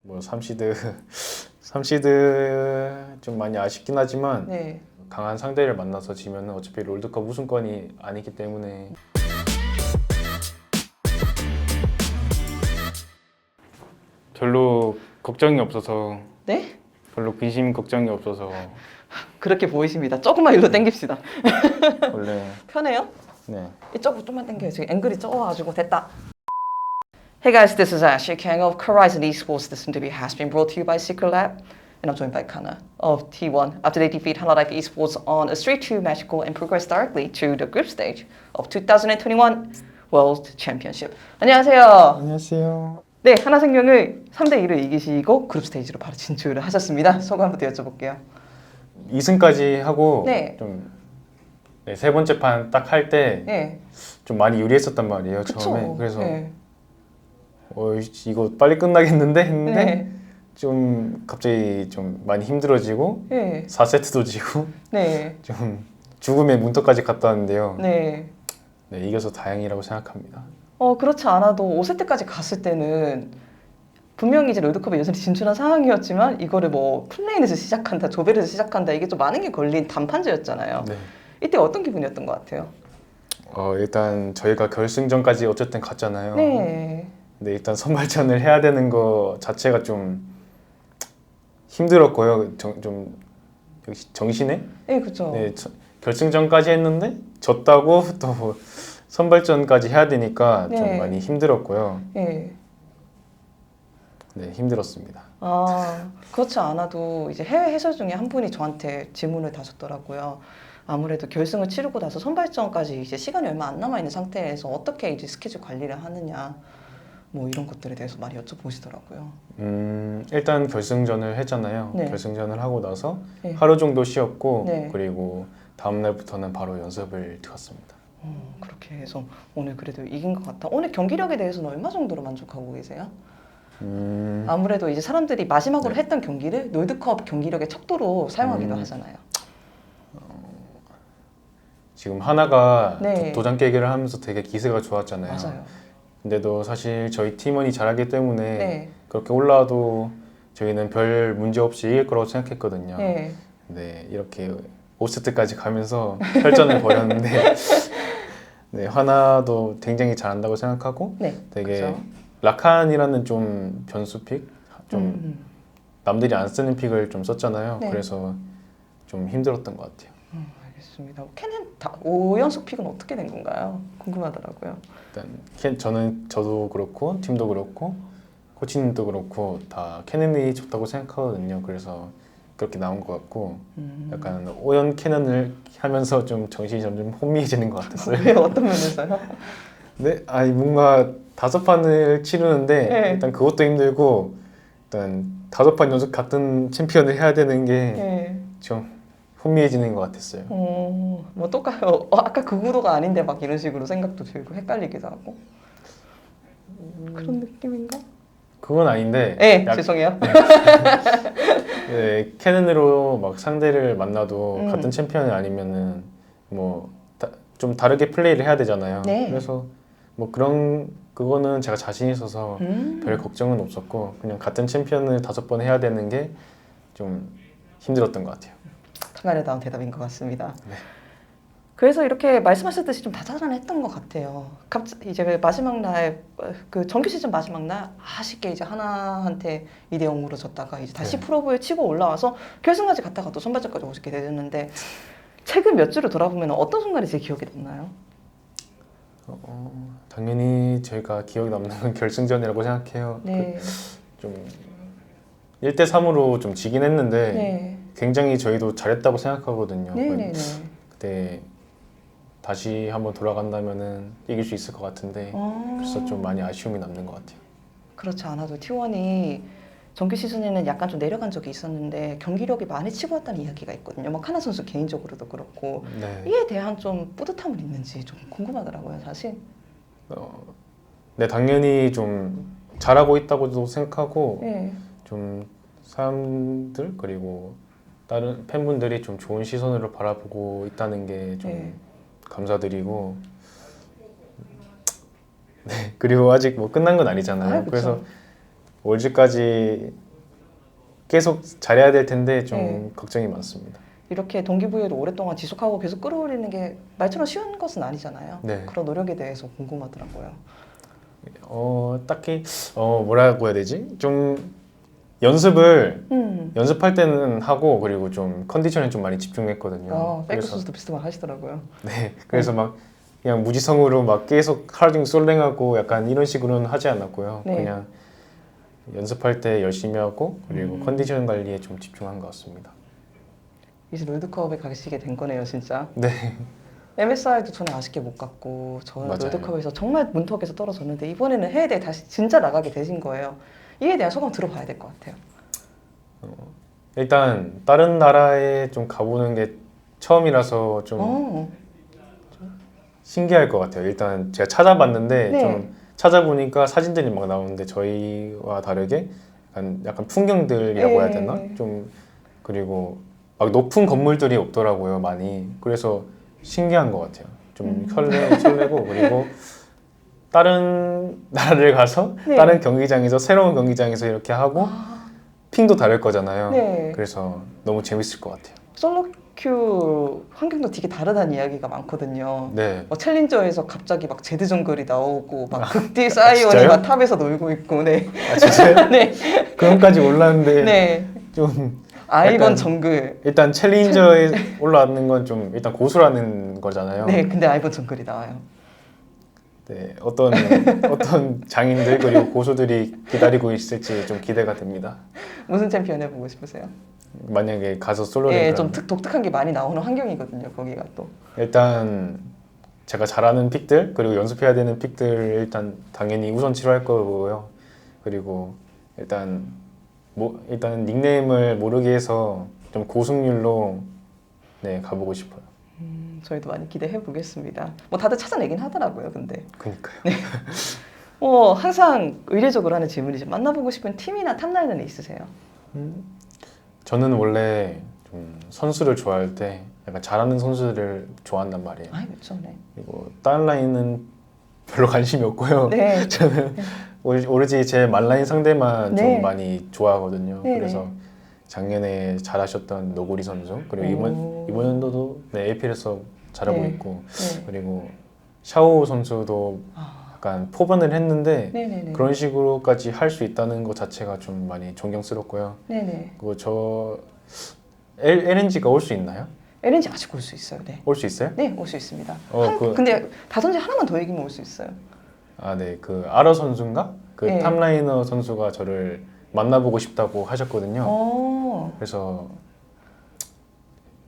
뭐 삼시드 삼시드 좀 많이 아쉽긴 하지만 네. 강한 상대를 만나서 지면은 어차피 롤드컵 우승권이 아니기 때문에 별로 걱정이 없어서 네? 별로 근심 걱정이 없어서 그렇게 보이십니다. 조금만 일로 당깁시다. 원래 편해요? 네. 이쪽으로 좀만 당겨요. 지금 앵글이 적어가지고 됐다. Hey guys, this is Ashley Kang of Horizon Esports. This interview has been brought to you by Secret Lab, and I'm joined by Kana of T1. After they defeat Hanwha Life Esports on a 3-2 match goal and progress directly to the group stage of 2021 World Championship. 안녕하세요. 안녕하세요. 네, 하나생명을 3대2로 이기시고 그룹 스테이지로 바로 진출을 하셨습니다. 소감 한번 여쭤볼게요. 2승까지 하고 네. 좀 네, 세 번째 판 딱 할 때 좀 네. 많이 유리했었단 말이에요. 그쵸. 처음에. 그래서 네. 이거 빨리 끝나겠는데 했는데 네. 좀 갑자기 좀 많이 힘들어지고 네. 4세트도 지고 네. 좀 죽음의 문턱까지 갔다 왔는데요. 네. 네, 이겨서 다행이라고 생각합니다. 그렇지 않아도 5세트까지 갔을 때는 분명히 이제 롤드컵에 여전히 진출한 상황이었지만 이거를 뭐 플레인에서 시작한다, 조별에서 시작한다 이게 좀 많은 게 걸린 단판제였잖아요. 네. 이때 어떤 기분이었던 것 같아요? 일단 저희가 결승전까지 어쨌든 갔잖아요. 네. 근데 일단 선발전을 해야 되는 거 자체가 좀 힘들었고요. 좀 역시 정신에 네, 그죠. 네, 결승전까지 했는데 졌다고 또 선발전까지 해야 되니까 좀 네. 많이 힘들었고요. 네. 네, 힘들었습니다. 그렇지 않아도 이제 해외 해설 중에 한 분이 저한테 질문을 다셨더라고요. 아무래도 결승을 치르고 나서 선발전까지 이제 시간이 얼마 안 남아 있는 상태에서 어떻게 이제 스케줄 관리를 하느냐 뭐 이런 것들에 대해서 많이 여쭤보시더라고요. 일단 결승전을 했잖아요. 네. 결승전을 하고 나서 네. 하루 정도 쉬었고 네. 그리고 다음 날부터는 바로 연습을 들어갔습니다. 그렇게 해서 오늘 그래도 이긴 것 같아. 오늘 경기력에 대해서는 얼마 정도로 만족하고 계세요? 아무래도 이제 사람들이 마지막으로 네. 했던 경기를 롤드컵 경기력의 척도로 사용하기도 음. 하잖아요. 지금 하나가 네. 도장 깨기를 하면서 되게 기세가 좋았잖아요. 맞아요. 근데도 사실 저희 팀원이 잘하기 때문에 네. 그렇게 올라와도 저희는 별 문제 없이 이길 거라고 생각했거든요. 네. 네, 이렇게 5세트까지 가면서 혈전을 벌였는데 네, 하나도 굉장히 잘한다고 생각하고 네. 되게 그죠. 라칸이라는 좀 변수 픽, 좀 음. 남들이 안 쓰는 픽을 좀 썼잖아요. 네. 그래서 좀 힘들었던 것 같아요. 알겠습니다. 캔은 5연속 픽은 어떻게 된 건가요? 궁금하더라고요. 일단 저도 그렇고 팀도 그렇고 코치님도 그렇고 다 캐논이 좋다고 생각하거든요. 그래서 그렇게 나온 것 같고 약간 오연 캐논을 하면서 좀 정신이 점점 혼미해지는 것 같았어요. 왜 어떤 면에서요? 네, 아니 뭔가 5판을 치르는데 네. 일단 그것도 힘들고 일단 5판 연속 같은 챔피언을 해야 되는 게 좀 네. 혼미해지는 것 같았어요. 뭐 똑같아요. 아까 그 구도가 아닌데 막 이런 식으로 생각도 들고 헷갈리기도 하고 그런 느낌인가? 그건 아닌데 네, 죄송해요. 네, 캐논으로 막 상대를 만나도 음. 같은 챔피언이 아니면은 뭐 좀 다르게 플레이를 해야 되잖아요. 네. 그래서 뭐 그거는 제가 자신 있어서 별 걱정은 없었고 그냥 같은 챔피언을 5번 해야 되는 게 좀 힘들었던 것 같아요. 카메라에 나온 대답인 것 같습니다. 네. 그래서 이렇게 말씀하셨듯이 좀 다자잔했던 것 같아요. 이제 그 마지막 날, 그 정규 시즌 마지막 날 아쉽게 이제 하나한테 2대 0으로 졌다가 이제 다시 네. 프로브에 치고 올라와서 결승까지 갔다가 또 선발전까지 오시게 되셨는데 최근 몇 주를 돌아보면 어떤 순간이 제일 기억에 남나요? 당연히 저희가 기억에 남는 건 결승전이라고 생각해요. 네. 좀 1대 3으로 좀 지긴 했는데 네. 굉장히 저희도 잘했다고 생각하거든요. 네네네. 그때 다시 한번 돌아간다면은 이길 수 있을 것 같은데 그래서 좀 많이 아쉬움이 남는 것 같아요. 그렇지 않아도 T1이 정규 시즌에는 약간 좀 내려간 적이 있었는데 경기력이 많이 치고 왔다는 이야기가 있거든요. 뭐 카나 선수 개인적으로도 그렇고 네. 이에 대한 좀 뿌듯함은 있는지 좀 궁금하더라고요, 사실. 네, 당연히 좀 잘하고 있다고도 생각하고 네. 좀 사람들 그리고 다른 팬분들이 좀 좋은 시선으로 바라보고 있다는 게 좀 네. 감사드리고 네, 그리고 아직 뭐 끝난 건 아니잖아요. 그쵸. 그래서 월즈까지 계속 잘해야 될 텐데 좀 네. 걱정이 많습니다. 이렇게 동기부여를 오랫동안 지속하고 계속 끌어올리는 게 말처럼 쉬운 것은 아니잖아요. 네. 그런 노력에 대해서 궁금하더라고요. 딱히 뭐라고 해야 되지? 좀 연습할 때는 하고 그리고 좀 컨디션에 좀 많이 집중했거든요. 페이크 선수도 비슷한 말 하시더라고요. 네, 그래서 막 그냥 무지성으로 막 계속 하루 종일 솔랭하고 약간 이런 식으로는 하지 않았고요. 네. 그냥 연습할 때 열심히 하고 그리고 컨디션 관리에 좀 집중한 것 같습니다. 이제 롤드컵에 가시게 된 거네요, 진짜. 네, MSI도 저는 아쉽게 못 갔고 저는 맞아요. 롤드컵에서 정말 문턱에서 떨어졌는데 이번에는 해외 대회 다시 진짜 나가게 되신 거예요. 이에 대한 소감 들어봐야 될 것 같아요. 일단 다른 나라에 좀 가보는 게 처음이라서 좀 신기할 것 같아요. 일단 제가 찾아봤는데 네. 좀 찾아보니까 사진들이 막 나오는데 저희와 다르게 약간 풍경들이라고 해야 되나? 네. 좀 그리고 막 높은 건물들이 없더라고요, 많이. 그래서 신기한 것 같아요. 좀 설레고 그리고 다른 나라를 가서 네. 다른 경기장에서 새로운 경기장에서 이렇게 하고 핑도 다를 거잖아요. 네. 그래서 너무 재밌을 것 같아요. 솔로 큐 환경도 되게 다르다는 이야기가 많거든요. 네. 챌린저에서 갑자기 막 제드 정글이 나오고 막 극딜 사이온이 진짜요? 막 탑에서 놀고 있고, 네. 아 진짜요? 네. 그런까지 올랐는데 네. 좀 아이번 약간 정글. 일단 챌린저에 올라왔는 건 좀 일단 고수라는 거잖아요. 네, 근데 아이번 정글이 나와요. 네, 어떤 장인들 그리고 고수들이 기다리고 있을지 좀 기대가 됩니다. 무슨 챔피언 해보고 싶으세요? 만약에 가서 솔로 예, 랭크 좀 독특한 게 많이 나오는 환경이거든요, 거기가 또. 일단 제가 잘하는 픽들 그리고 연습해야 되는 픽들 일단 당연히 우선치로 할 거고요. 그리고 일단 닉네임을 모르게 해서 좀 고승률로 네 가보고 싶어요. 저희도 많이 기대해 보겠습니다. 뭐 다들 찾아내긴 하더라고요, 근데. 그러니까요. 항상 의례적으로 하는 질문이죠. 만나보고 싶은 팀이나 탑라이너는 있으세요? 저는 원래 좀 선수를 좋아할 때 약간 잘하는 선수들을 좋아한단 말이에요. 아이, 그렇죠, 네. 그리고 다른 라인은 별로 관심이 없고요. 네. 저는 오로지 제 만라인 상대만 네. 좀 많이 좋아하거든요. 네네. 그래서 작년에 잘하셨던 노고리 선수 그리고 오. 이번 연도도 네, APL에서 잘하고 네. 있고 네. 그리고 샤오 선수도 약간 포변을 했는데 네네네. 그런 식으로까지 할 수 있다는 것 자체가 좀 많이 존경스럽고요. 네네. 그리고 저 LNG가 올 수 있나요? LNG 아직 올 수 있어요, 네. 올 수 있어요? 네, 올 수 있습니다. 그- 근데 다선지 하나만 더 이기면 올 수 있어요. 아, 네. 그 아러 선수인가? 그 네. 탑라이너 선수가 저를 만나보고 싶다고 하셨거든요. 어. 그래서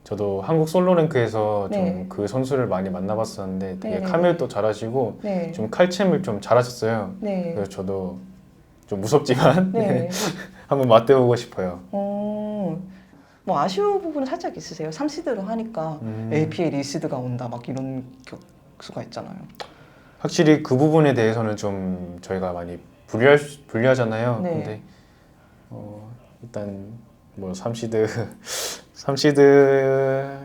저도 한국 솔로 랭크에서 네. 좀 그 선수를 많이 만나봤었는데 되게 네네네. 카멜도 잘하시고 네. 좀 칼챔을 좀 잘하셨어요. 네. 그래서 저도 좀 무섭지만 네. 한번 맞대보고 싶어요. 뭐 아쉬운 부분은 살짝 있으세요? 3시드로 하니까 APL 2시드가 온다 막 이런 격수가 있잖아요. 확실히 그 부분에 대해서는 좀 저희가 많이 불리하잖아요. 네. 근데 일단 뭐 삼시드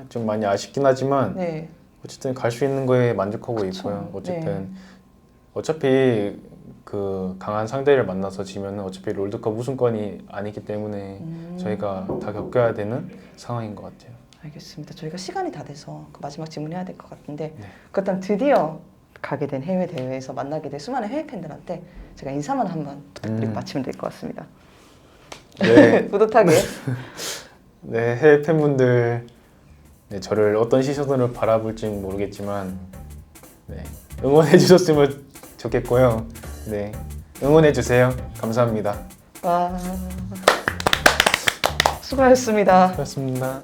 좀 많이 아쉽긴 하지만 네. 어쨌든 갈 수 있는 거에 만족하고 그쵸. 있고요. 어쨌든 네. 어차피 그 강한 상대를 만나서 지면은 어차피 롤드컵 우승권이 아니기 때문에 저희가 다 겪어야 되는 상황인 것 같아요. 알겠습니다. 저희가 시간이 다 돼서 그 마지막 질문해야 될 것 같은데 네. 그렇다면 드디어 가게 된 해외 대회에서 만나게 된 수많은 해외 팬들한테 제가 인사만 한번 부탁드리고 마치면 될 것 같습니다. 네, 뿌듯하게. 네 해외 팬분들 네, 저를 어떤 시선으로 바라볼지는 모르겠지만 네, 응원해 주셨으면 좋겠고요. 네, 응원해 주세요. 감사합니다. 와. 수고하셨습니다. 고맙습니다.